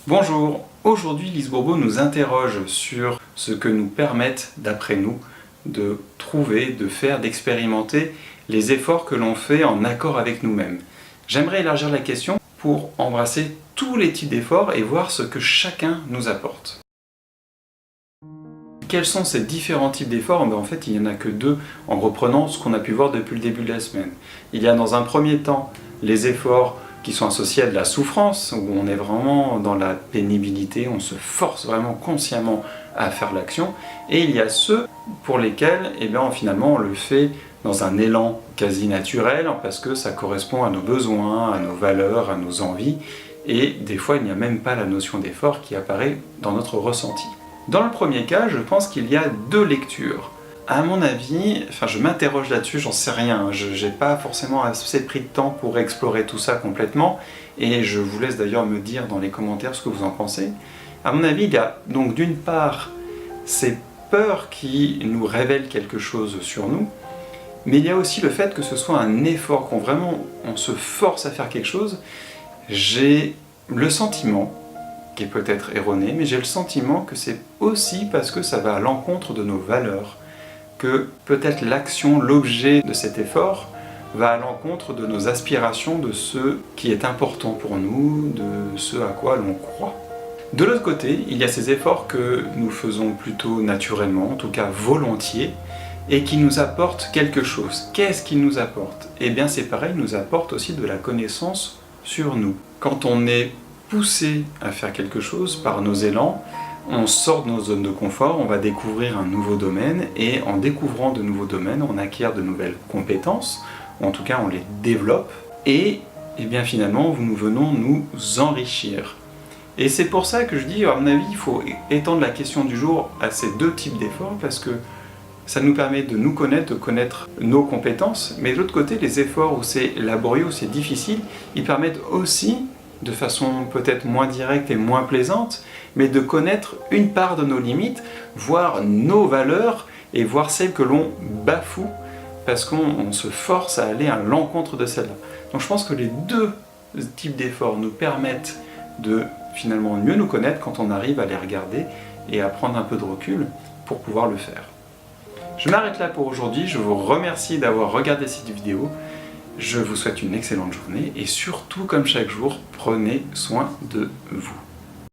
Bonjour, aujourd'hui Lise Bourbeau nous interroge sur ce que nous permettent, d'après nous, de trouver, de faire, d'expérimenter les efforts que l'on fait en accord avec nous-mêmes. J'aimerais élargir la question pour embrasser tous les types d'efforts et voir ce que chacun nous apporte. Quels sont ces différents types d'efforts? En fait, il n'y en a que deux en reprenant ce qu'on a pu voir depuis le début de la semaine. Il y a dans un premier temps les efforts qui sont associés à de la souffrance, où on est vraiment dans la pénibilité, on se force vraiment consciemment à faire l'action, et il y a ceux pour lesquels finalement on le fait dans un élan quasi naturel, parce que ça correspond à nos besoins, à nos valeurs, à nos envies, et des fois il n'y a même pas la notion d'effort qui apparaît dans notre ressenti. Dans le premier cas, je pense qu'il y a deux lectures. À mon avis, je m'interroge là-dessus, j'en sais rien, j'ai pas forcément assez pris de temps pour explorer tout ça complètement, et je vous laisse d'ailleurs me dire dans les commentaires ce que vous en pensez. À mon avis, il y a donc d'une part ces peurs qui nous révèlent quelque chose sur nous, mais il y a aussi le fait que ce soit un effort, on se force à faire quelque chose. J'ai le sentiment, qui est peut-être erroné, mais j'ai le sentiment que c'est aussi parce que ça va à l'encontre de nos valeurs, que peut-être l'action, l'objet de cet effort, va à l'encontre de nos aspirations, de ce qui est important pour nous, de ce à quoi l'on croit. De l'autre côté, il y a ces efforts que nous faisons plutôt naturellement, en tout cas volontiers, et qui nous apportent quelque chose. Qu'est-ce qu'ils nous apportent? Eh bien c'est pareil, ils nous apportent aussi de la connaissance sur nous. Quand on est poussé à faire quelque chose par nos élans, on sort de nos zones de confort, on va découvrir un nouveau domaine, et en découvrant de nouveaux domaines, on acquiert de nouvelles compétences, ou en tout cas on les développe, et finalement nous venons nous enrichir. Et c'est pour ça que je dis, à mon avis, il faut étendre la question du jour à ces deux types d'efforts, parce que ça nous permet de nous connaître, de connaître nos compétences, mais de l'autre côté, les efforts où c'est laborieux, où c'est difficile, ils permettent aussi, de façon peut-être moins directe et moins plaisante, mais de connaître une part de nos limites, voir nos valeurs et voir celles que l'on bafoue parce qu'on se force à aller à l'encontre de celles-là. Donc je pense que les deux types d'efforts nous permettent de finalement mieux nous connaître quand on arrive à les regarder et à prendre un peu de recul pour pouvoir le faire. Je m'arrête là pour aujourd'hui, je vous remercie d'avoir regardé cette vidéo. Je vous souhaite une excellente journée et surtout, comme chaque jour, prenez soin de vous.